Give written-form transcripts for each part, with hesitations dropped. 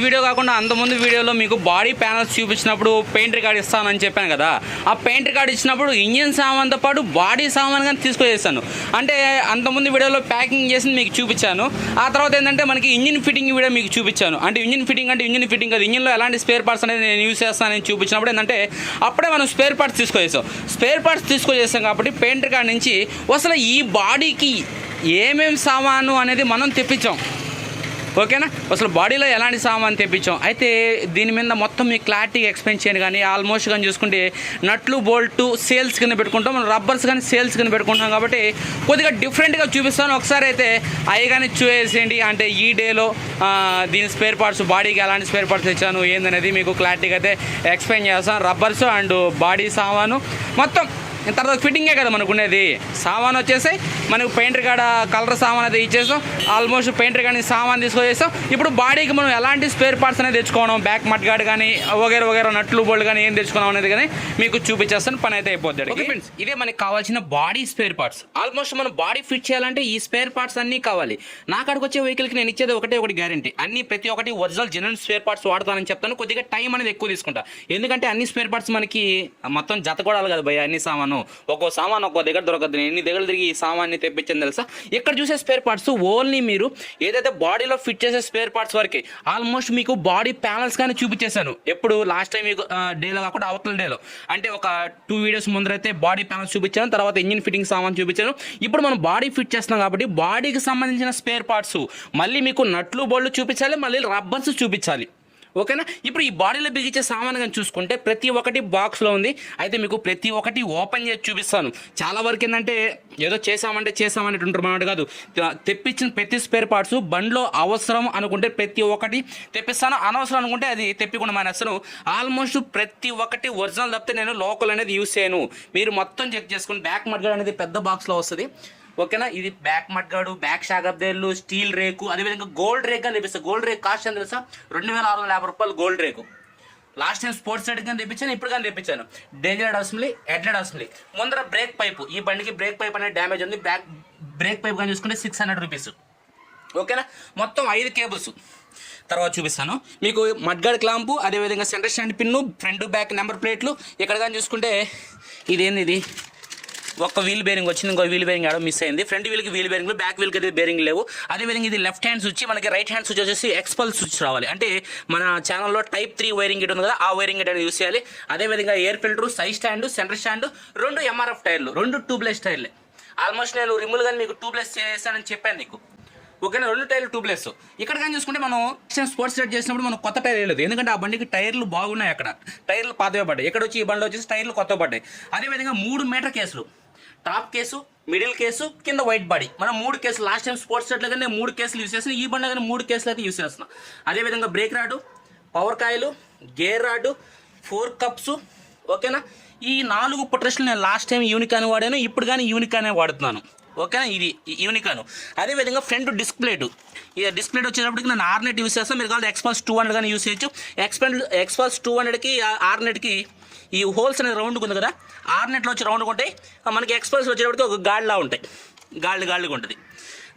Video కాకుండా అంతకుముందు వీడియోలో మీకు బాడీ ప్యానల్స్ చూపించినప్పుడు పెయింట్ రికార్డ్ ఇస్తానని చెప్పాను కదా. ఆ పెయింట్ రికార్డ్ ఇచ్చినప్పుడు ఇంజిన్ సామాన్తో పాటు బాడీ సామాన్ కానీ తీసుకొచ్చేసాను. అంటే అంతకుముందు వీడియోలో ప్యాకింగ్ చేసి మీకు చూపించాను. ఆ తర్వాత ఏంటంటే మనకి ఇంజిన్ ఫిట్టింగ్ వీడియో మీకు చూపించాను. అంటే ఇంజిన్ ఫిట్టింగ్ కదా, ఇంజిన్లో ఎలాంటి స్పేర్ పార్ట్స్ అనేది నేను యూజ్ చేస్తానని చూపించినప్పుడు ఏంటంటే అప్పుడే మనం స్పేర్ పార్ట్స్ తీసుకొచ్చేసాం కాబట్టి పెయింట్ రికార్డ్ నుంచి అసలు ఈ బాడీకి ఏమేమి సామాను అనేది మనం తెప్పించాం. ఓకేనా, అసలు బాడీలో ఎలాంటి సామాన్ తెప్పించాం. అయితే దీని మీద మొత్తం మీకు క్లారిటీగా ఎక్స్ప్లెయిన్ చేయను. కానీ ఆల్మోస్ట్ కానీ చూసుకుంటే నట్లు బోల్ట్ సేల్స్ కింద పెట్టుకుంటాం, మనం రబ్బర్స్ కానీ సేల్స్ కింద పెట్టుకుంటాం కాబట్టి కొద్దిగా డిఫరెంట్గా చూపిస్తాను. ఒకసారి అయితే అవి కానీ చూసేయండి. అంటే ఈ డేలో దీని స్పేర్ పార్ట్స్, బాడీకి ఎలాంటి స్పేర్ పార్ట్స్ తెచ్చాను ఏందనేది మీకు క్లారిటీగా అయితే ఎక్స్ప్లెయిన్ చేస్తాను. రబ్బర్స్ అండ్ బాడీ సామాను మొత్తం తర్వాత ఫిట్టింగే కదా మనకు ఉండేది. సామాన్ వచ్చేసి మనకు పెయింటర్ కాడ కలర్ సామాన్ అయితే ఇచ్చేసాం. ఆల్మోస్ట్ పెయింటర్ కానీ సామాన్ తీసుకొచ్చేసాం. ఇప్పుడు బాడీకి మనం ఎలాంటి స్పేర్ పార్ట్స్ అనేది తెచ్చుకోవడం, బ్యాక్ మడ్ గార్డ్ కానీ వగేర నట్లు బోల్డ్ కానీ ఏం తెచ్చుకున్నాం అనేది కానీ మీకు చూపించేస్తాను. పని అయితే అయిపోద్ది. ఓకే ఫ్రెండ్స్, ఇదే మనకి కావాల్సిన బాడీ స్పేర్ పార్ట్స్. ఆల్మోస్ట్ మనం బాడీ ఫిట్ చేయాలంటే ఈ స్పేర్ పార్ట్స్ అన్నీ కావాలి. నా కాడికి వచ్చే వెహికల్కి నేను ఇచ్చేది ఒకటి గ్యారంటీ. అన్ని ప్రతి ఒక్కటి ఒరిజినల్ జెన్యున్ స్పేర్ పార్ట్స్ వాడతానని చెప్తాను. కొద్దిగా టైం అనేది ఎక్కువ తీసుకుంటా. ఎందుకంటే అన్ని స్పేర్ పార్ట్స్ మనకి మొత్తం జత కొడాలి కదా భయ్య. అన్ని సామాను ఒక్కో సామాన్ ఒక్కో దగ్గర దొరకదు. ఎన్ని దగ్గర తిరిగి ఈ సామాన్ని తెప్పించింది తెలుసా. ఇక్కడ చూసే స్పేర్ పార్ట్స్ ఓన్లీ మీరు ఏదైతే బాడీలో ఫిట్ చేసే స్పేర్ పార్ట్స్ వరకే. ఆల్మోస్ట్ మీకు బాడీ ప్యానల్స్ కానీ చూపించేశాను. ఎప్పుడు లాస్ట్ టైం మీకు డేలో కాకుండా అవతల డేలో, అంటే ఒక 2 వీడియోస్ ముందరైతే బాడీ ప్యానల్స్ చూపించాను, తర్వాత ఇంజిన్ ఫిట్టింగ్ సామాన్ చూపించాను. ఇప్పుడు మనం బాడీ ఫిట్ చేస్తున్నాం కాబట్టి బాడీకి సంబంధించిన స్పేర్ పార్ట్స్ మళ్ళీ మీకు నట్లు బోల్డ్ చూపించాలి, మళ్ళీ రబ్బర్స్ చూపించాలి. ఓకేనా. ఇప్పుడు ఈ బాడీలో బిగించే సామాన్ కానీ చూసుకుంటే ప్రతి ఒక్కటి బాక్స్లో ఉంది. అయితే మీకు ప్రతి ఒక్కటి ఓపెన్ చేసి చూపిస్తాను. చాలా వరకు ఏంటంటే ఏదో చేసామంటే ఉంటారు అన్నమాట కాదు. తెప్పించిన ప్రతి స్పేర్ పార్ట్స్ బండ్లో అవసరం అనుకుంటే ప్రతి ఒక్కటి తెప్పిస్తాను, అనవసరం అనుకుంటే అది తెప్పకుండా మానేస్తాను. ఆల్మోస్ట్ ప్రతి ఒక్కటి ఒరిజినల్ తప్పితే నేను లోకల్ అనేది యూస్ చేయను. మీరు మొత్తం చెక్ చేసుకుని బ్యాక్ మడ్గార్డ్ అనేది పెద్ద బాక్స్లో వస్తుంది. ఓకేనా, ఇది బ్యాక్ మడ్గాడు, బ్యాక్ షాగబ్దేళ్ళు, స్టీల్ రేకు, అదేవిధంగా గోల్డ్ రేక్ అని తెప్పిస్తాను. గోల్డ్ రేక్ కాస్ట్ ఎంత తెలుసా? 2650 రూపాయలు గోల్డ్ రేకు. లాస్ట్ టైం స్పోర్ట్స్ సైడ్ కానీ తెప్పించాను, ఇప్పుడు కానీ తెప్పించాను. డేంజర్ అసెంబ్లీ, హెడ్లెడ్ అసెంబ్లీ, ముందర బ్రేక్ పైపు. ఈ బండికి బ్రేక్ పైప్ అనేది డ్యామేజ్ ఉంది. బ్రేక్ పైప్ కానీ చూసుకుంటే 600 రూపీస్. ఓకేనా, మొత్తం 5 కేబుల్స్ తర్వాత చూపిస్తాను మీకు. మడ్గాడ్ క్లాంపు, అదేవిధంగా centre stand pin, front back number ప్లేట్లు. ఇక్కడ కానీ చూసుకుంటే ఇదేంది, ఇది ఒక్క వీల్ బేరింగ్ వచ్చింది, ఇంకో వీల్ బేరింగ్ ఆడ మిస్ అయింది. ఫ్రంట్ వీల్కి వీల్ బేరింగ్లు, బ్యాక్ వీల్కి అయితే బేరింగ్ లేవు. అదేవిధంగా ఇది లెఫ్ట్ హ్యాండ్ స్విచ్, మనకి రైట్ హ్యాండ్ స్విచ్ వచ్చేసి ఎక్స్పల్ స్విచ్ రావాలి. అంటే మన ఛానల్లో Type 3 వైరింగ్ గిట్ ఉంది కదా, ఆ వైరింగ్ గిట్ అనేది యూస్ చేయాలి. అదేవిధంగా air filter, side stand, centre stand, 2 MRF టైర్లు, 2 ట్యూబ్లెస్ టైర్లే. ఆల్మోస్ట్ నేను రిముల్ కానీ మీకు ట్యూబ్లెస్ చేస్తానని చెప్పాను నీకు. ఓకేనా, 2 టైర్లు ట్యూబ్లెస్. ఇక్కడ కానీ చూసుకుంటే మనం స్పోర్ట్స్ రైడ్ చేసినప్పుడు మనం కొత్త టైర్ వేయలేదు, ఎందుకంటే ఆ బండికి టైర్లు బాగున్నాయి. అక్కడ టైర్లు పాతవే పడ్డాయి. ఇక్కడ వచ్చి ఈ బండిలో వచ్చేసి టైర్లు కొత్తగా పడ్డాయి. అదేవిధంగా 3 మీటర్ కేసులు, టాప్ కేసు, మిడిల్ కేసు, కింద వైట్ బాడీ. మనం 3 కేసులు లాస్ట్ టైం స్పోర్ట్స్ సెట్లో కానీ 3 కేసులు యూస్ చేస్తున్నాం. ఈ బండి కానీ 3 కేసులు అయితే యూస్ చేస్తున్నాం. అదేవిధంగా బ్రేక్ రాడు, పవర్ కాయిలు, గేర్ రాడు, 4 కప్స్. ఓకేనా, ఈ 4 పుట్రెస్ట్లు నేను లాస్ట్ టైం యూనికాన్ వాడాను, ఇప్పుడు కానీ యూనికానే వాడుతున్నాను. ఓకేనా, ఇది యూనికాను. అదేవిధంగా ఫ్రంట్ డిస్క్ ప్లేటు. ఈ డిస్క్ ప్లేట్ వచ్చేటప్పటికి నేను ఆర్నెట్ యూస్ చేస్తాను. మీరు కావాలి ఎక్స్పల్స్ 200 కానీ యూస్ చేయొచ్చు. ఎక్స్పల్స్ 200కి ఆర్నెట్కి ఈ హోల్స్ అనేది రౌండ్గా ఉంది కదా, ఆర్నెట్లో వచ్చి రౌండ్గా ఉంటాయి. మనకి ఎక్స్పల్స్ వచ్చేటప్పటికి ఒక గాడ్లా ఉంటాయి, గాళ్ళుగా ఉంటుంది.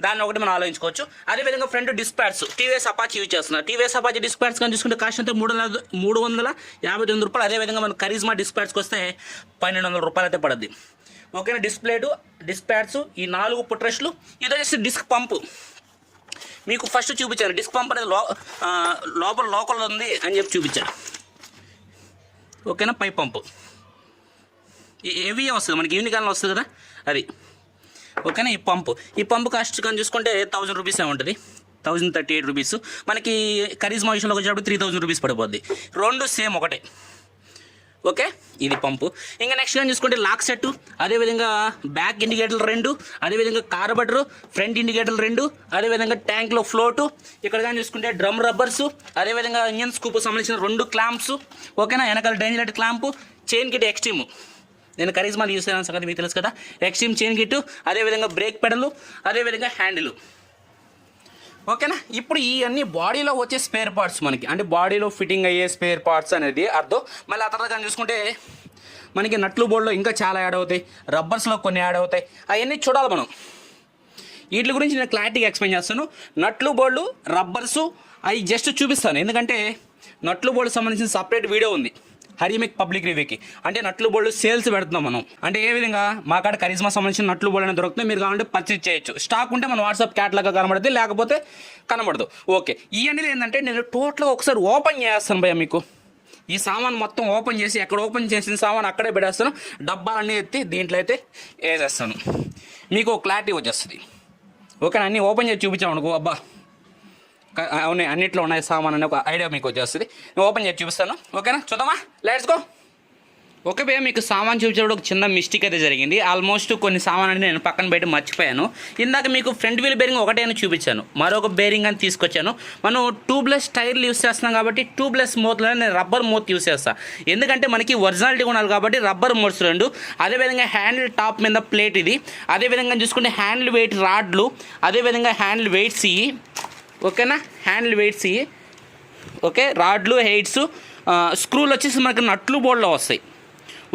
దాన్ని ఒకటి మనం ఆలోచించుకోవచ్చు. అదేవిధంగా front disc pads TVS Apache use చేస్తున్నారు. టీవీఎస్ అపాచీ డిస్క్ ప్యాడ్స్ కానీ చూసుకుంటే కాస్ట్ అంతా 359 రూపాయలు. అదేవిధంగా మన కరిజ్మా డిస్క్ ప్యాడ్స్కి వస్తే 1200 రూపాయలు అయితే పడుద్ది. ఓకేనా, డిస్ప్లేటు, డిస్క్ ప్యాడ్స్, ఈ 4 పుట్రెస్ట్లు. ఇది వచ్చేసి డిస్క్ పంపు. మీకు ఫస్ట్ చూపించాను డిస్క్ పంప్ అనేది లోపల లోకల్ ఉంది అని చెప్పి చూపించాను. ఓకేనా, పైప్ పంపు హెవీ వస్తుంది మనకి, యూనికాన్లో వస్తుంది కదా అది. ఓకేనా, ఈ పంపు కాస్ట్ కానీ చూసుకుంటే 1000 రూపీస్ ఉంటుంది, 1038 రూపీస్. మనకి కరిజ్మా విషయంలోకి వచ్చేటప్పుడు 3000 రూపీస్ పడిపోద్ది. 2 సేమ్ ఒకటే. ఓకే, ఇది పంపు. ఇంకా నెక్స్ట్ కానీ చూసుకుంటే లాక్ సెట్, అదేవిధంగా బ్యాక్ ఇండికేటర్లు 2, అదేవిధంగా కార్బరేటర్, ఫ్రంట్ ఇండికేటర్లు 2, అదేవిధంగా ట్యాంక్లో ఫ్లోటు. ఇక్కడ కానీ చూసుకుంటే డ్రమ్ రబ్బర్సు, అదేవిధంగా ఇంజన్ స్కూప్ సంబంధించిన 2 క్లాంప్స్. ఓకేనా, వెనకాల డైనలైట్ క్లాంపు, చైన్ కిట్ ఎక్స్ట్రీమ్. నేను కరిజ్మాలు యూస్ చేయడానికి సంగతి మీకు తెలుసు కదా, ఎక్స్ట్రీమ్ చైన్ కిట్, అదేవిధంగా బ్రేక్ పెడలు, అదేవిధంగా హ్యాండిల్. ఓకేనా, ఇప్పుడు ఈ అన్ని బాడీలో వచ్చే స్పేర్ పార్ట్స్ మనకి, అంటే బాడీలో ఫిట్టింగ్ అయ్యే స్పేర్ పార్ట్స్ అనేది అర్థం. మళ్ళీ ఆ తర్వాత కానీ చూసుకుంటే మనకి నట్లు బోర్డులో ఇంకా చాలా యాడ్ అవుతాయి, రబ్బర్స్లో కొన్ని యాడ్ అవుతాయి. అవన్నీ చూడాలి మనం. వీటి గురించి నేను క్లారిటీగా ఎక్స్ప్లెయిన్ చేస్తాను. నట్లు బోర్డు, రబ్బర్సు, అవి జస్ట్ చూపిస్తాను, ఎందుకంటే నట్లు బోల్డ్ సంబంధించిన సపరేట్ వీడియో ఉంది హరిమిక్ పబ్లిక్ రివ్యూకి. అంటే నట్లు బోల్డ్ సేల్స్ పెడుతున్నాం మనం. అంటే ఏ విధంగా మా కాడ కరిజ్మా సంబంధించిన నట్లు బోల్డ్ అనేది దొరుకుతుంది, మీరు కావాలంటే పర్చేజ్ చేయొచ్చు. స్టాక్ ఉంటే మన వాట్సాప్ క్యాట్లాగ్ కనబడుతుంది, లేకపోతే కనబడదు. ఓకే, ఇవన్నీ ఏంటంటే నేను టోటల్గా ఒకసారి ఓపెన్ చేస్తాను భయ్య. మీకు ఈ సామాన్ మొత్తం ఓపెన్ చేసి, ఎక్కడ ఓపెన్ చేసిన సామాన్ అక్కడే పెట్టేస్తాను, డబ్బాలన్నీ ఎత్తి దీంట్లో అయితే వేసేస్తాను, మీకు క్లారిటీ వచ్చేస్తుంది. ఓకేనా, అన్నీ ఓపెన్ చేసి చూపించామనుకో, అబ్బా అవునే అన్నిట్లో ఉన్నాయి సామాన్ అనే ఒక ఐడియా మీకు వచ్చేస్తుంది. నేను ఓపెన్ చేసి చూపిస్తాను. ఓకేనా, చూద్దామా, లెట్స్ గో. ఓకే భయ్య, మీకు సామాన్ చూపించేటప్పుడు ఒక చిన్న మిస్టేక్ అయితే జరిగింది. ఆల్మోస్ట్ కొన్ని సామాన్ అనేది నేను పక్కన పెట్టి మర్చిపోయాను. ఇందాక మీకు ఫ్రంట్ వీల్ బేరింగ్ ఒకటే అని చూపించాను, మరొక బేరింగ్ అని తీసుకొచ్చాను. మనం ట్యూబ్లెస్ టైర్లు యూస్ చేస్తున్నాం కాబట్టి ట్యూబ్లెస్ మూతలోనే నేను రబ్బర్ మూత్ యూస్ చేస్తాను. ఎందుకంటే మనకి ఒరిజినాలిటీ ఉండాలి కాబట్టి రబ్బర్ మూత్స్ రెండు. అదేవిధంగా హ్యాండిల్ టాప్ మీద ప్లేట్ ఇది. అదేవిధంగా చూసుకుంటే హ్యాండిల్ వెయిట్ రాడ్లు, అదేవిధంగా హ్యాండిల్ వెయిట్స్ ఇవి. ఓకేనా, హ్యాండిల్ వెయిట్స్ ఇవి. ఓకే, రాడ్లు హెయిట్స్ స్క్రూలు వచ్చేసి మనకి నట్లు బోర్డులో వస్తాయి.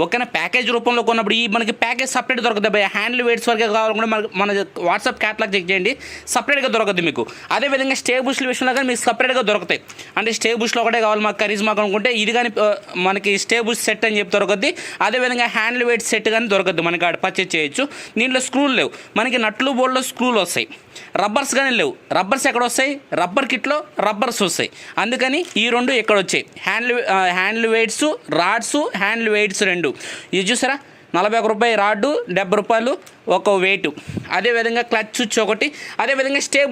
ఓకేనా, ప్యాకేజ్ రూపంలో కొన్నప్పుడు ఈ మనకి ప్యాకేజ్ సపరేట్ దొరకదు భయ్య. హ్యాండిల్ వెయిట్స్ వరకే కావాలనుకుంటే మన వాట్సాప్ క్యాట్లాగ్ చెక్ చేయండి, సపరేట్గా దొరకదు మీకు. అదేవిధంగా స్టే బుష్ల విషయంలో కానీ మీకు సపరేట్గా దొరుకుతాయి. అంటే స్టే బుష్లో ఒకటే కావాలి మాకు కరిజ్మా అనుకుంటే ఇది కానీ మనకి స్టే బుష్ సెట్ అని చెప్పి దొరకద్ది. అదేవిధంగా హ్యాండిల్ వెయిట్ సెట్ కానీ దొరకద్దు, మనకి ఆడ పర్చేజ్ చేయొచ్చు. దీంట్లో స్క్రూలు లేవు, మనకి నట్లు బోర్డులో స్క్రూలు వస్తాయి. రబ్బర్స్ కానీ లేవు, రబ్బర్స్ ఎక్కడ వస్తాయి, రబ్బర్ కిట్లో రబ్బర్స్ వస్తాయి. అందుకని ఈ రెండు ఇక్కడ వచ్చాయి, handle weights rods, handle weights రెండు. ఇది చూసారా, 41 రూపాయలు రాడ్డు, 70 రూపాయలు ఒక వెయిట్. అదేవిధంగా క్లచ్ స్విచ్ ఒకటి. అదేవిధంగా స్టే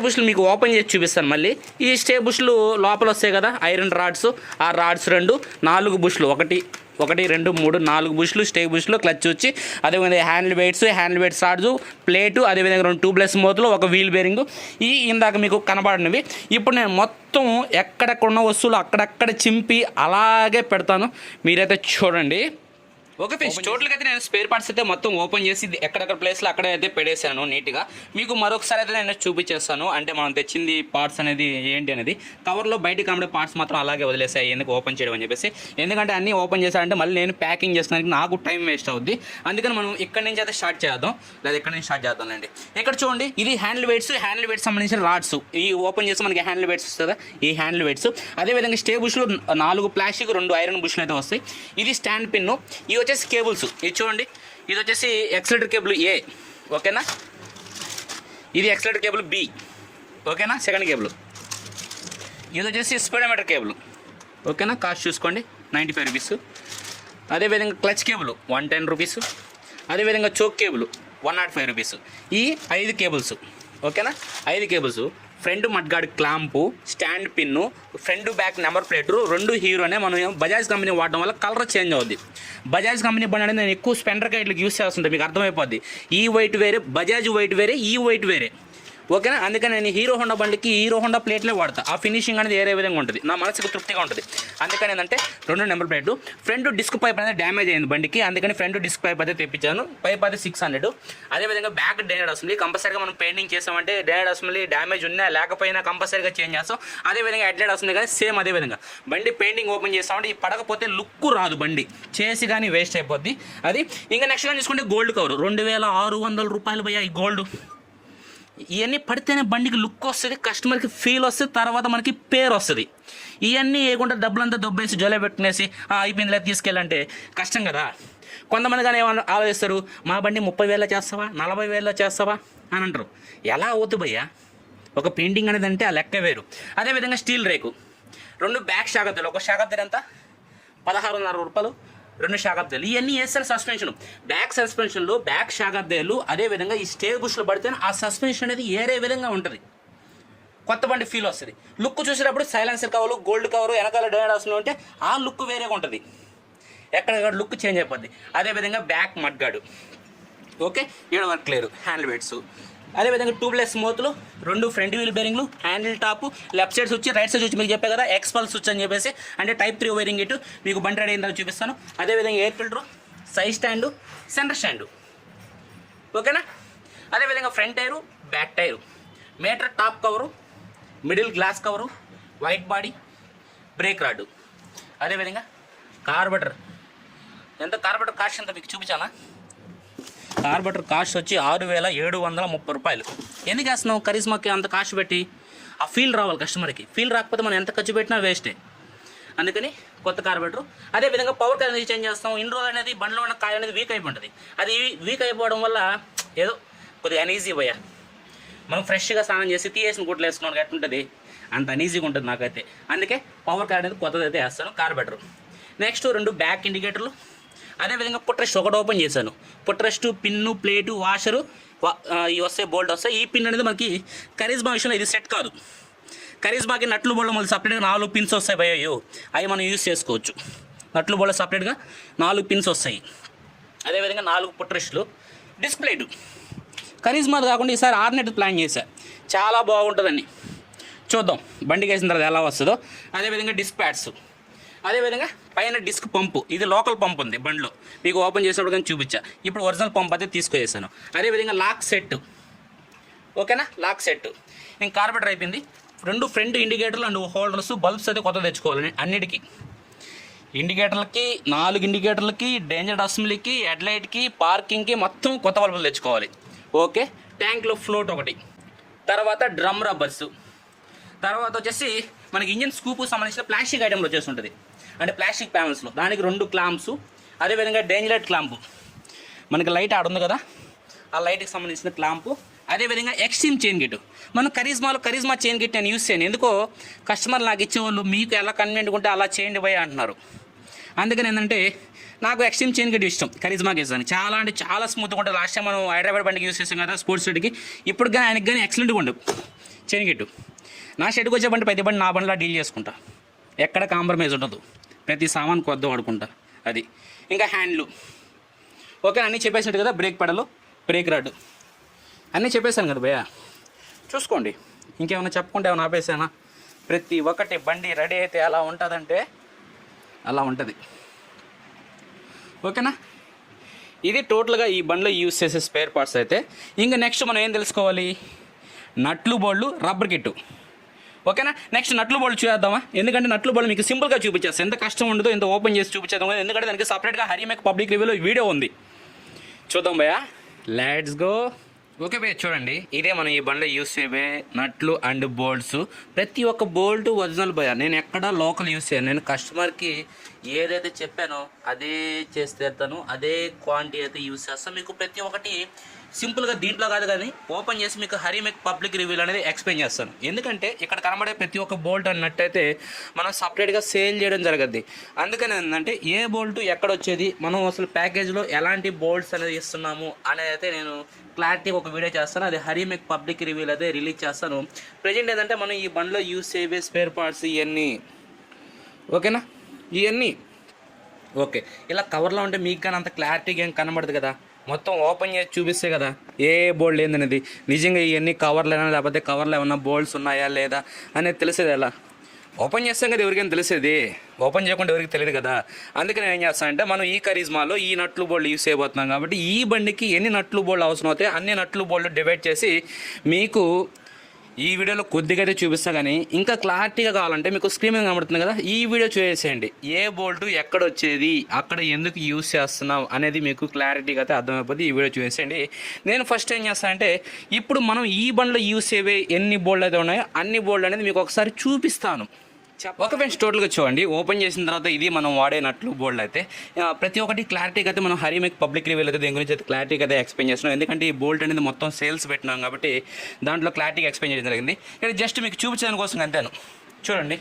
బుష్లు మీకు ఓపెన్ చేసి చూపిస్తాను మళ్ళీ. ఈ స్టే బుష్లు లోపల వస్తాయి కదా, ఐరన్ రాడ్స్, ఆ రాడ్స్ రెండు, 4 బుష్లు, 1 2 3 4 బుష్లు, స్టే బుష్లు, క్లచ్ వచ్చి, అదేవిధంగా హ్యాండిల్ వెయిట్స్ రాడ్స్, ప్లేటు, అదేవిధంగా 2 ట్యూబ్లెస్ మూతలు, ఒక వీల్ బేరింగ్. ఈ ఇందాక మీకు కనబడినవి. ఇప్పుడు నేను మొత్తం ఎక్కడెక్కడ ఉన్న వస్తువులు అక్కడక్కడ చింపి అలాగే పెడతాను, మీరైతే చూడండి. ఓకే ఫ్రెండ్స్, టోటల్గా అయితే నేను స్పేర్ పార్ట్స్ అయితే మొత్తం ఓపెన్ చేసి ఎక్కడెక్కడ ప్లేస్లో అక్కడే అయితే పెడేసాను నీట్గా. మీకు మరొకసారి అయితే నేను చూపించేస్తాను, అంటే మనం తెచ్చింది పార్ట్స్ అనేది ఏంటి అనేది. కవర్లో బయటికి కనబడే పార్ట్స్ మాత్రం అలాగే వదిలేసాయి, ఎందుకు ఓపెన్ చేయడం అని చెప్పేసి. ఎందుకంటే అన్నీ ఓపెన్ చేశారంటే మళ్ళీ నేను ప్యాకింగ్ చేస్తానికి నాకు టైం వేస్ట్ అవుద్ది. అందుకని మనం ఇక్కడి నుంచి అయితే స్టార్ట్ చేద్దాం, లేదా ఇక్కడ నుంచి స్టార్ట్ చేద్దాంలేండి. ఇక్కడ చూడండి, ఇది హ్యాండిల్ వెయిట్స్ సంబంధించిన రాడ్స్. ఈ ఓపెన్ చేస్తే మనకి హ్యాండిల్ వెయిట్స్ వస్తుందా, ఈ హ్యాండిల్ వెయిట్స్. అదేవిధంగా స్టే బుష్లు 4 ప్లాస్టిక్, 2 ఐరన్ బుష్లు అయితే వస్తాయి. ఇది స్టాండ్ పిన్ను. ఇవి వచ్చేసి కేబుల్స్. ఇది చూడండి, ఇది వచ్చేసి ఎక్సలేటర్ కేబుల్ ఏ. ఓకేనా, ఇది ఎక్సలేటర్ కేబుల్ బి. ఓకేనా, సెకండ్ కేబుల్. ఇది వచ్చేసి స్పీడోమీటర్ కేబుల్. ఓకేనా, కాస్ట్ చూసుకోండి, 95 రూపీస్. అదేవిధంగా క్లచ్ కేబుల్ 110 రూపీస్. అదేవిధంగా చోక్ కేబుల్ 105 రూపీస్. ఈ 5 కేబుల్స్. ఓకేనా, 5 cables. Front mudguard clamp, stand pin, front back number plate, 2 హీరోనే. మనం బజాజ్ కంపెనీ వాడడం వల్ల కలర్ చేంజ్ అవుద్ది. బజాజ్ కంపెనీ బండి అనేది నేను ఎక్కువ స్పెండర్ గైడ్లకు యూస్ చేస్తుంటే మీకు అర్థమైపోద్ది. ఈ వైట్ వేరే, బజాజ్ వైట్ వేరే, ఈ వైట్ వేరే. ఓకేనా, అందుకని నేను హీరో హోండా బండికి హీరో హోండా ప్లేట్లే వాడతా. ఆ ఫినిషింగ్ అనేది వేరే విధంగా ఉంటుంది, నా మనసుకు తృప్తిగా ఉంటుంది. అందుకని ఏంటంటే 2 number plate. Front disc pipe అనేది డ్యామేజ్ అయింది బండికి, అందుకని ఫ్రంట్ డిస్క్ పైప్ అయితే తెప్పించాను. పైప్ అయితే 600. అదేవిధంగా బ్యాక్ డైనైడ్ అసెంబ్లీ కంపల్సరీగా మనం పెయింటింగ్ చేసామంటే డైనైడ్ అసెంబ్లీ డ్యామేజ్ ఉన్నా లేకపోయినా కంపల్సరీగా చేంజ్ చేస్తాం. అదేవిధంగా హెడ్లైట్ అసెంబ్లీ కానీ సేమ్ అదేవిధంగా. బండి పెయింటింగ్ ఓపెన్ చేస్తామంటే ఈ పడకపోతే లుక్ రాదు, బండి చేసి కానీ వేస్ట్ అయిపోద్ది అది. ఇంకా నెక్స్ట్ కానీ చూసుకుంటే గోల్డ్ కవర్ 2600 రూపాయలు భయ్యా. ఈ గోల్డ్ ఇవన్నీ పడితేనే బండికి లుక్ వస్తుంది, కస్టమర్కి ఫీల్ వస్తుంది, తర్వాత మనకి పేరు వస్తుంది. ఇవన్నీ వేయకుండా డబ్బులంతా దొబ్బేసి జోలే పెట్టుకునేసి అయిపోయిందిలే తీసుకెళ్ళంటే కష్టం కదా. కొంతమంది కానీ ఏమన్నా ఆలోచిస్తారు, మా బండి 30,000 చేస్తావా, 40,000 చేస్తావా అని అంటారు. ఎలా అవుతుంది భయ్యా, ఒక పెయింటింగ్ అనేది అంటే ఆ లెక్క వేరు. అదేవిధంగా స్టీల్ రేకు 2 బ్యాక్ షాకబ్దాలు, ఒక షాకబ్దాలు ఎంత 1600 రూపాయలు, 2 షాకబ్దాలు. ఇవన్నీ వేస్తారు సస్పెన్షన్, బ్యాక్ సస్పెన్షన్లు, బ్యాక్ షాకబ్దాలు. అదేవిధంగా ఈ స్టే బుష్లు పడితే ఆ సస్పెన్షన్ అనేది వేరే విధంగా ఉంటుంది, కొత్త బండి ఫీల్ వస్తుంది. లుక్ చూసేటప్పుడు సైలెన్సర్ కవరు, గోల్డ్ కవరు, వెనకాల డైనైడ్ అసలు ఉంటే ఆ లుక్ వేరేగా ఉంటుంది, ఎక్కడెక్కడ లుక్ చేంజ్ అయిపోద్ది. అదేవిధంగా బ్యాక్ మడ్గాడు. ఓకే, ఇక్కడ వర్క్ లేదు. హ్యాండిల్ వెయిట్స్, అదేవిధంగా ట్యూబ్లెస్ మూతలు, 2 ఫ్రంట్ వీల్ బేరింగ్లు, handle top, left side switch, right side switch. మీకు చెప్పే కదా ఎక్స్పల్ స్విచ్ అని చెప్పేసి, అంటే టైప్ 3 వైరింగ్ ఇటు మీకు బండి రెడీ అయిందని చూపిస్తాను. అదేవిధంగా air filter, side stand, centre stand. ఓకేనా, అదేవిధంగా front tyre, back tyre, meter top cover, middle glass cover, white body, brake rod. అదేవిధంగా కార్బోరేటర్. ఎంత కార్బోరేటర్ కాస్ట్ ఎంత మీకు చూపించాలా? కార్బోరేటర్ కాస్ట్ వచ్చి 6,730 రూపాయలు. ఎందుకు వేస్తున్నావు కరిజ్మాకి అంత కాస్ట్ పెట్టి? ఆ ఫీల్ రావాలి కస్టమర్కి. ఫీల్ రాకపోతే మనం ఎంత ఖర్చు పెట్టినా వేస్టే. అందుకని కొత్త కార్బొరేటర్. అదేవిధంగా పవర్ కాయిల్ అనేది చేంజ్ చేస్తాం. ఇన్ని రోజులు అనేది బండిలో ఉన్న కాయిల్ అనేది వీక్ అయిపోతుంది. అది వీక్ అయిపోవడం వల్ల ఏదో కొద్దిగా అనీజీ పోయా, మనం ఫ్రెష్గా స్నానం చేసి తీయేసిన గుడ్లు వేసుకున్నాం ఎట్లుంటుంది, అంత అనీజీగా ఉంటుంది నాకైతే. అందుకే పవర్ కాయిల్ అనేది కొత్తది అయితే వేస్తాను కార్బొరేటర్. Next 2 back ఇండికేటర్లు. అదేవిధంగా పుట్రెస్ట్ ఒకటి ఓపెన్ చేశాను. పుట్రెస్ట్, పిన్ను, ప్లేటు, వాషరు ఇవి వస్తాయి, బోల్ట్ వస్తాయి. ఈ పిన్ అనేది మనకి కరిజ్మా విషయంలో ఇది సెట్ కాదు. కరిజ్మాకి నట్లు బోళ్ళు మళ్ళీ సపరేట్గా 4 పిన్స్ వస్తాయి భయ్యో, అవి మనం యూజ్ చేసుకోవచ్చు. నట్లు బోళ్ళ సపరేట్గా 4 పిన్స్ వస్తాయి. అదేవిధంగా 4 పుట్రెస్ట్లు. డిస్క్ ప్లేటు కరిజ్మాది కాకుండా ఈసారి ఆర్నెట్ ప్లాన్ చేశా, చాలా బాగుంటుందని. చూద్దాం బండికి వేసిన తర్వాత ఎలా వస్తుందో. అదేవిధంగా డిస్క్ ప్యాడ్స్. అదేవిధంగా పైన డిస్క్ పంపు, ఇది లోకల్ పంప్ ఉంది బండిలో, మీకు ఓపెన్ చేసినప్పుడు కానీ చూపించా. ఇప్పుడు ఒరిజినల్ పంప్ అయితే తీసుకొచ్చేసాను. అదేవిధంగా లాక్ సెట్, ఓకేనా, లాక్ సెట్. ఇంక కార్బొరేటర్ అయిపోయింది. 2 ఫ్రంట్ ఇండికేటర్లు అండ్ హోల్డర్స్, బల్బ్స్ అయితే కొత్త తెచ్చుకోవాలి అన్నిటికీ. ఇండికేటర్లకి 4 ఇండికేటర్లకి, డేంజర్ అసెంబ్లీకి, హెడ్లైట్కి, పార్కింగ్కి మొత్తం కొత్త బల్బులు తెచ్చుకోవాలి. ఓకే, ట్యాంక్లో ఫ్లోట్ ఒకటి, తర్వాత డ్రమ్ రబ్బర్స్, తర్వాత వచ్చేసి మనకి ఇంజిన్ స్కూప్కి సంబంధించిన ప్లాస్టిక్ ఐటెంలు వచ్చేసి అంటే ప్లాస్టిక్ ప్యానల్స్లో దానికి 2 క్లాంప్స్. అదేవిధంగా డేంజర్ లైట్ క్లాంపు, మనకి లైట్ ఆడ ఉంది కదా, ఆ లైట్కి సంబంధించిన క్లాంపు. అదేవిధంగా ఎక్స్ట్రీమ్ చైన్ గిట్. మనం కరిజ్మా చైన్ గిట్ నేను యూస్ చేయను, ఎందుకో కస్టమర్లు నాకు ఇచ్చేవాళ్ళు మీకు ఎలా కన్వీనియంట్గా ఉంటే అలా చేయండి పోయి అంటున్నారు. అందుకని ఏంటంటే నాకు ఎక్స్ట్రీమ్ చైన్ గిట్ ఇష్టం, కరిజ్మాకి ఇస్తాను. చాలా అంటే చాలా స్మూత్గా ఉంటుంది. లాస్ట్ టైం మనం హైదరాబాద్ బండికి యూస్ చేసాం కదా స్పోర్ట్స్ షెడ్కి, ఇప్పుడు కానీ ఆయనకి కానీ ఎక్సలెంట్గా ఉండవు చైన్ గిట్. నా షెడ్కి వచ్చే బండి ప్రతి బండి నా బండిలా డీల్ చేసుకుంటా, ఎక్కడ కాంప్రమైజ్ ఉండదు, ప్రతి సామాన్ కొద్ద వాడుకుంటా అది. ఇంకా హ్యాండ్లు ఓకే అన్నీ చెప్పేసినట్టు కదా. బ్రేక్ పెడలు, బ్రేక్ రాడ్ అన్నీ చెప్పేశాను కదా భయ్య, చూసుకోండి. ఇంకేమైనా చెప్పుకుంటే ఏమైనా ఆపేసానా? ప్రతి ఒక్కటి బండి రెడీ అయితే ఎలా ఉంటుందంటే అలా ఉంటుంది. ఓకేనా, ఇది టోటల్గా ఈ బండిలో యూస్ చేసే స్పేర్ పార్ట్స్ అయితే. ఇంకా నెక్స్ట్ మనం ఏం తెలుసుకోవాలి, నట్లు బోల్డ్, రబ్బర్ కిట్టు. ఓకేనా, నెక్స్ట్ నట్లు బోల్డ్ చూద్దామా? ఎందుకంటే నట్లు బోల్డ్ మీకు సింపుల్గా చూపించేస్తాను, ఎంత కష్టం ఉండదు, ఎంత ఓపెన్ చేసి చూపించేద్దాం కదా. ఎందుకంటే దానికి సపరేట్గా హరిమేక్ పబ్లిక్ రివ్యూలో వీడియో ఉంది, చూద్దాం భయ్యా, లెట్స్ గో. ఓకే భయ్య చూడండి, ఇదే మనం ఈ బండిలో యూస్ చేయబోయే నట్లు అండ్ బోల్ట్స్. ప్రతి ఒక్క బోల్ట్ ఒరిజినల్ భయ్య, నేను ఎక్కడ లోకల్ యూస్ చేయను. నేను కస్టమర్కి ఏదైతే చెప్పానో అదే చేస్తాను, అదే క్వాంటిటీ అయితే యూస్ చేస్తాను. మీకు ప్రతి ఒక్కటి సింపుల్గా దీంట్లో కాదు కానీ ఓపెన్ చేసి మీకు హరిమేక్ పబ్లిక్ రివ్యూలు అనేది ఎక్స్ప్లెయిన్ చేస్తాను. ఎందుకంటే ఇక్కడ కనబడే ప్రతి ఒక్క బోల్ట్ అన్నట్టయితే మనం సపరేట్గా సేల్ చేయడం జరగద్ది. అందుకని ఏంటంటే ఏ బోల్ట్ ఎక్కడ వచ్చేది, మనం అసలు ప్యాకేజ్లో ఎలాంటి బోల్ట్స్ అనేది ఇస్తున్నాము అనేది అయితే నేను క్లారిటీగా ఒక వీడియో చేస్తాను. అది హరిమేక్ పబ్లిక్ రివ్యూలు అయితే రిలీజ్ చేస్తాను. ప్రజెంట్ ఏంటంటే మనం ఈ బండిలో యూస్ చేయబోయే స్పేర్ పార్ట్స్ ఇవన్నీ, ఓకేనా, ఇవన్నీ ఓకే. ఇలా కవర్లో ఉంటే మీకు కానీ అంత క్లారిటీగా ఏం కనబడదు కదా, మొత్తం ఓపెన్ చేసి చూపిస్తే కదా ఏ బోల్డ్ ఏందనేది. నిజంగా ఇవన్నీ కవర్లేనా లేకపోతే కవర్లో ఏమన్నా బోల్డ్స్ ఉన్నాయా లేదా అనేది తెలిసేది ఎలా? ఓపెన్ చేస్తాం కదా ఎవరికైనా తెలిసేది, ఓపెన్ చేయకుండా ఎవరికి తెలియదు కదా. అందుకని ఏం చేస్తానంటే మనం ఈ కరిజ్మాలో ఈ నట్లు బోల్డ్ యూస్ చేయబోతున్నాం కాబట్టి ఈ బండికి ఎన్ని నట్లు బోల్డ్ అవసరం అవుతాయి అన్ని నట్లు బోల్డ్ డివైడ్ చేసి మీకు ఈ వీడియోలో కొద్దిగా అయితే చూపిస్తా. కానీ ఇంకా క్లారిటీగా కావాలంటే మీకు స్క్రీన్ మీద కనబడుతుంది కదా, ఈ వీడియో చూసేసేయండి. ఏ బోల్ట్ ఎక్కడ వచ్చేది, అక్కడ ఎందుకు యూస్ చేస్తున్నాం అనేది మీకు క్లారిటీగా అయితే అర్థమైపోతుంది. ఈ వీడియో చూసేసేయండి. నేను ఫస్ట్ ఏం చేస్తానంటే ఇప్పుడు మనం ఈ బండ్లో యూస్ అయ్యే ఎన్ని బోల్డ్ అయితే ఉన్నాయో అన్ని బోల్డ్ అనేది మీకు ఒకసారి చూపిస్తాను. ఒక ఫ్రెండ్స్ టోటల్గా చూడండి, ఓపెన్ చేసిన తర్వాత ఇది మనం వాడే నట్లు బోల్డ్ అయితే ప్రతి ఒక్కటి క్లారిటీగా అయితే మనం హరిమేక్ పబ్లిక్ రివ్యూలు అయితే దీని గురించి అయితే క్లారిటీగా అయితే ఎక్స్ప్లెయిన్ చేస్తున్నాం. ఎందుకంటే ఈ బోల్ట్ అనేది మొత్తం సేల్స్ పెట్టినాం కాబట్టి దాంట్లో క్లారిటీగా ఎక్స్ప్లెయిన్ చేయడం జరిగింది. ఇక్కడ జస్ట్ మీకు చూపించడానికి కోసం అంతేను. చూడండి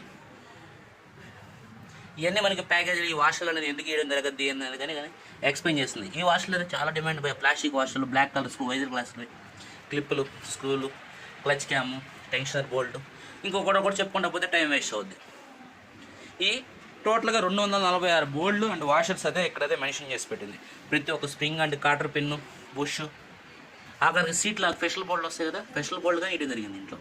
ఇవన్నీ మనకి ప్యాకేజీలు, ఈ వాషర్లు అనేది ఎందుకు వేయడం జరగద్ది అనేది కానీ ఎక్స్ప్లెయిన్ చేస్తుంది. ఈ వాషర్లు అయితే చాలా డిమాండ్ పోయి ప్లాస్టిక్ వాషర్లు, బ్లాక్ కలర్ స్క్రూ, వైజర్ గ్లాసులు, క్లిప్పులు, స్క్రూలు, క్లచ్ క్యాము, టెన్షనర్ బోల్ట్, ఇంకొకటి చెప్పుకుంటా పోతే టైం వేస్ట్ అవుద్ది. ఈ టోటల్గా 246 బోల్డ్లు అండ్ వాషర్స్ అయితే ఇక్కడైతే మెన్షన్ చేసి పెట్టింది. ప్రతి ఒక్క స్ప్రింగ్ అండ్ కాటర్ పిన్ను, బుష్, ఆఖరికి సీట్లో స్పెషల్ బోల్డ్ వస్తాయి కదా, స్పెషల్ బోల్డ్గా ఇటు జరిగింది. ఇంట్లో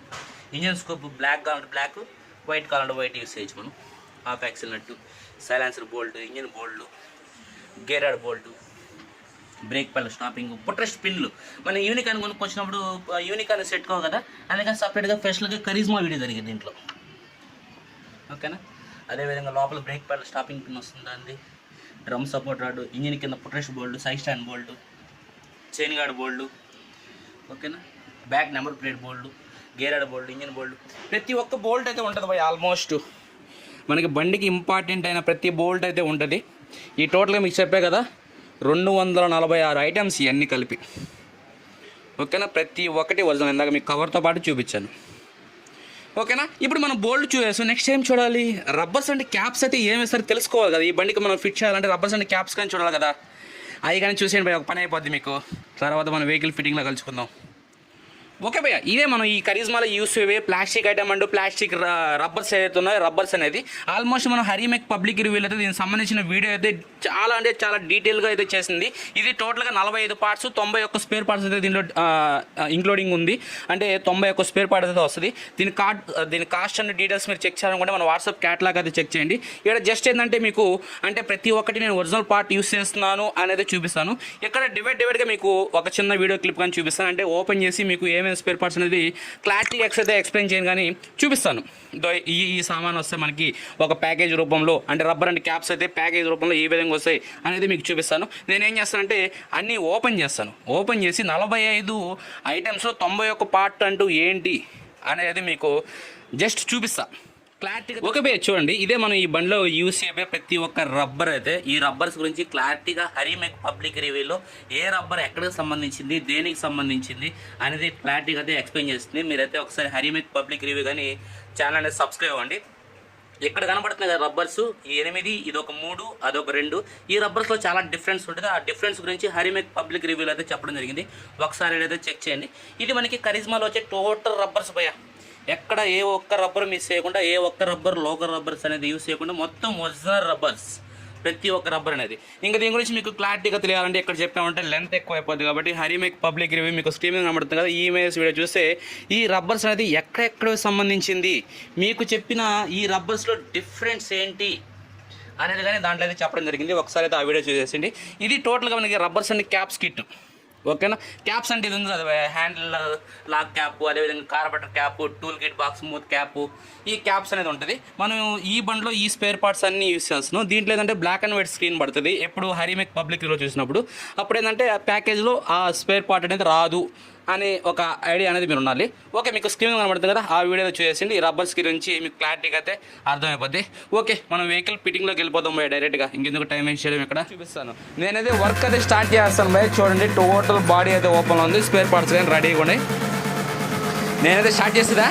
ఇంజన్ స్కోప్ బ్లాక్ కావాలంటే బ్లాక్, వైట్ కావాలంటే వైట్ యూస్ చేయొచ్చు మనం. హాఫ్ యాక్సిల్ నట్టు, సైలెన్సర్ బోల్ట్, ఇంజన్ బోల్డ్, గేరాడ్ bolt, break pedal stopping, footrest పిన్లు. మనం యూనికాన్ కొనుక్కొచ్చినప్పుడు యూనికాన్ సెట్ కావు కదా, అందుకని సపరేట్గా స్పెషల్గా కరిజ్మా వీడియో జరిగింది దీంట్లో, ఓకేనా. అదేవిధంగా లోపల బ్రేక్ పెడల్ స్టాపింగ్ పిన్ వస్తుంది, అండి డ్రమ్ సపోర్ట్ రాడ్, ఇంజిన్ కింద పుట్రెస్ట్ బోల్డ్, సైడ్ స్టాండ్ బోల్డ్, చైన్ గార్డ్ బోల్డ్, ఓకేనా, బ్యాక్ నెంబర్ ప్లేట్ బోల్డ్, గేరాడ బోల్ట్, ఇంజిన్ బోల్ట్, ప్రతి ఒక్క బోల్ట్ అయితే ఉంటుంది భయ్. ఆల్మోస్ట్ మనకి బండికి ఇంపార్టెంట్ అయిన ప్రతి బోల్ట్ అయితే ఉంటుంది. ఈ టోటల్గా మీకు చెప్పే కదా 246 ఐటమ్స్ ఇవన్నీ కలిపి. ఓకేనా, ప్రతి ఒక్కటి ఒరిజినల్. ఇందాక మీకు కవర్తో పాటు చూపించాను. ఓకేనా, ఇప్పుడు మనం బోల్ట్ చూసేస్తాం. నెక్స్ట్ ఏం చూడాలి, రబ్బర్స్ అండ్ క్యాప్స్ అయితే ఏం వేస్తారో తెలుసుకోవాలి కదా. ఈ బండికి మనం ఫిట్ చేయాలంటే రబ్బర్స్ అండ్ క్యాప్స్ కానీ చూడాలి కదా. అవి కానీ చూసేయండి భయ్య, ఒక పని అయిపోద్ది మీకు. తర్వాత మనం వెహికల్ ఫిట్టింగ్లో కలుసుకుందాం. ఓకే భయ్య, ఇదే మనం ఈ కరిజ్మాలో యూస్ అయ్యే plastic item and plastic rubbers ఏదైతే ఉన్నాయో, రబ్బర్స్ అనేది ఆల్మోస్ట్ మనం హరిమెక్ పబ్లిక్ రివ్యూలో అయితే దీనికి సంబంధించిన వీడియో అయితే చాలా అంటే చాలా డీటెయిల్గా అయితే చేసింది. ఇది టోటల్గా 45 పార్ట్స్, 91 స్పేర్ పార్ట్స్ అయితే దీనిలో ఇంక్లూడింగ్ ఉంది. అంటే 91 స్పేర్ పార్ట్స్ అయితే వస్తుంది. దీని కాస్ట్ అండ్ డీటెయిల్స్ మీరు చెక్ చేయాలనుకుంటే మన వాట్సాప్ క్యాటలాగ్ అయితే చెక్ చేయండి. ఇక్కడ జస్ట్ ఏంటంటే మీకు అంటే ప్రతి ఒక్కటి నేను ఒరిజినల్ పార్ట్ యూస్ చేస్తున్నాను అనేది చూపిస్తాను. ఇక్కడ డివైడ్గా మీకు ఒక చిన్న వీడియో క్లిప్ కానీ చూపిస్తాను. అంటే ఓపెన్ చేసి మీకు ఏమేమి స్పేర్ పార్ట్స్ అనేది క్లారిటీ అయితే ఎక్స్ప్లెయిన్ చేయను కానీ చూపిస్తాను. ఈ సామాన్ వస్తే మనకి ఒక ప్యాకేజ్ రూపంలో, అంటే రబ్బర్ అండ్ క్యాప్స్ అయితే ప్యాకేజ్ రూపంలో ఏ విధంగా వస్తాయి అనేది మీకు చూపిస్తాను. నేనేం చేస్తానంటే అన్నీ ఓపెన్ చేస్తాను. ఓపెన్ చేసి 45 ఐటమ్స్లో 91 పార్ట్ అంటూ ఏంటి అనేది మీకు జస్ట్ చూపిస్తాను క్లారిటీగా. ఓకే భయ్య, చూడండి ఇదే మనం ఈ బండిలో యూస్ చేయబోయే ప్రతి ఒక్క రబ్బర్ అయితే. ఈ రబ్బర్స్ గురించి క్లారిటీగా హరిమెక్ పబ్లిక్ రివ్యూలో ఏ రబ్బర్ ఎక్కడికి సంబంధించింది, దేనికి సంబంధించింది అనేది క్లారిటీగా అయితే ఎక్స్ప్లెయిన్ చేస్తుంది. మీరైతే ఒకసారి హరిమెక్ పబ్లిక్ రివ్యూ కానీ ఛానల్ అనేది సబ్స్క్రైబ్ అవ్వండి. ఇక్కడ కనబడుతుంది కదా రబ్బర్స్, ఈ 8, ఇదొక 3, అదొక 2. ఈ రబ్బర్స్లో చాలా డిఫరెన్స్ ఉంటుంది. ఆ డిఫరెన్స్ గురించి హరిమెక్ పబ్లిక్ రివ్యూలో అయితే చెప్పడం జరిగింది. ఒకసారి అయితే చెక్ చేయండి. ఇది మనకి కరిజ్మాలో వచ్చే టోటల్ రబ్బర్స్ భయ్య. ఎక్కడ ఏ ఒక్క రబ్బర్ మిస్ చేయకుండా, ఏ ఒక్క రబ్బర్ లోకల్ రబ్బర్స్ అనేది యూస్ చేయకుండా మొత్తం ఒరిజినల్ రబ్బర్స్ ప్రతి ఒక్క రబ్బర్ అనేది. ఇంకా దీని గురించి మీకు క్లారిటీగా తెలియాలంటే ఇక్కడ చెప్పామంటే లెంత్ ఎక్కువ అయిపోద్ది. కాబట్టి హరిమెక్ పబ్లిక్ రివ్యూ మీకు స్క్రీన్ కనబడుతుంది కదా, ఈ ఇమేజ్ వీడియో చూస్తే ఈ రబ్బర్స్ అనేది ఎక్కడెక్కడ సంబంధించింది, మీకు చెప్పిన ఈ రబ్బర్స్లో డిఫరెన్స్ ఏంటి అనేది కానీ దాంట్లో అయితే చెప్పడం జరిగింది. ఒకసారి అయితే ఆ వీడియో చూసేసిండి. ఇది టోటల్గా మనకి రబ్బర్స్ అండ్ క్యాప్స్ కిట్. ఓకేనా, క్యాప్స్ అంటే ఇది ఉంది కదా, హ్యాండిల్ లాక్ క్యాప్, అదేవిధంగా carburettor cap, tool kit box, smooth cap, ఈ క్యాప్స్ అనేది ఉంటుంది. మనం ఈ బండ్లో ఈ స్పేర్ పార్ట్స్ అన్నీ యూస్ చేస్తున్నాం. దీంట్లో ఏంటంటే బ్లాక్ అండ్ వైట్ స్క్రీన్ పడుతుంది ఎప్పుడు హరిమెక్ పబ్లిక్లో చూసినప్పుడు. అప్పుడు ఏంటంటే ఆ ప్యాకేజ్లో ఆ స్పేర్ పార్ట్ అనేది రాదు అనే ఒక ఐడియా అనేది మీరు ఉండాలి. ఓకే, మీకు స్క్రీన్ కనబడుతుంది కదా, ఆ వీడియోలో చూసేసిండి. ఈ రబ్బర్స్ గురించి మీకు క్లారిటీగా అయితే అర్థమైపోద్ది. ఓకే, మనం వెహికల్ ఫిట్టింగ్లోకి వెళ్ళిపోతాం భయ డైరెక్ట్గా. ఇంకెందుకు టైం వేస్ట్ చేయడం ఇక్కడ చూపిస్తాను. నేనైతే వర్క్ అయితే స్టార్ట్ చేస్తాను భయ. చూడండి టోటల్ బాడీ అయితే ఓపెన్లో ఉంది, స్పేర్ పార్ట్స్ కానీ రెడీగా ఉన్నాయి. నేనైతే స్టార్ట్ చేస్తుందా.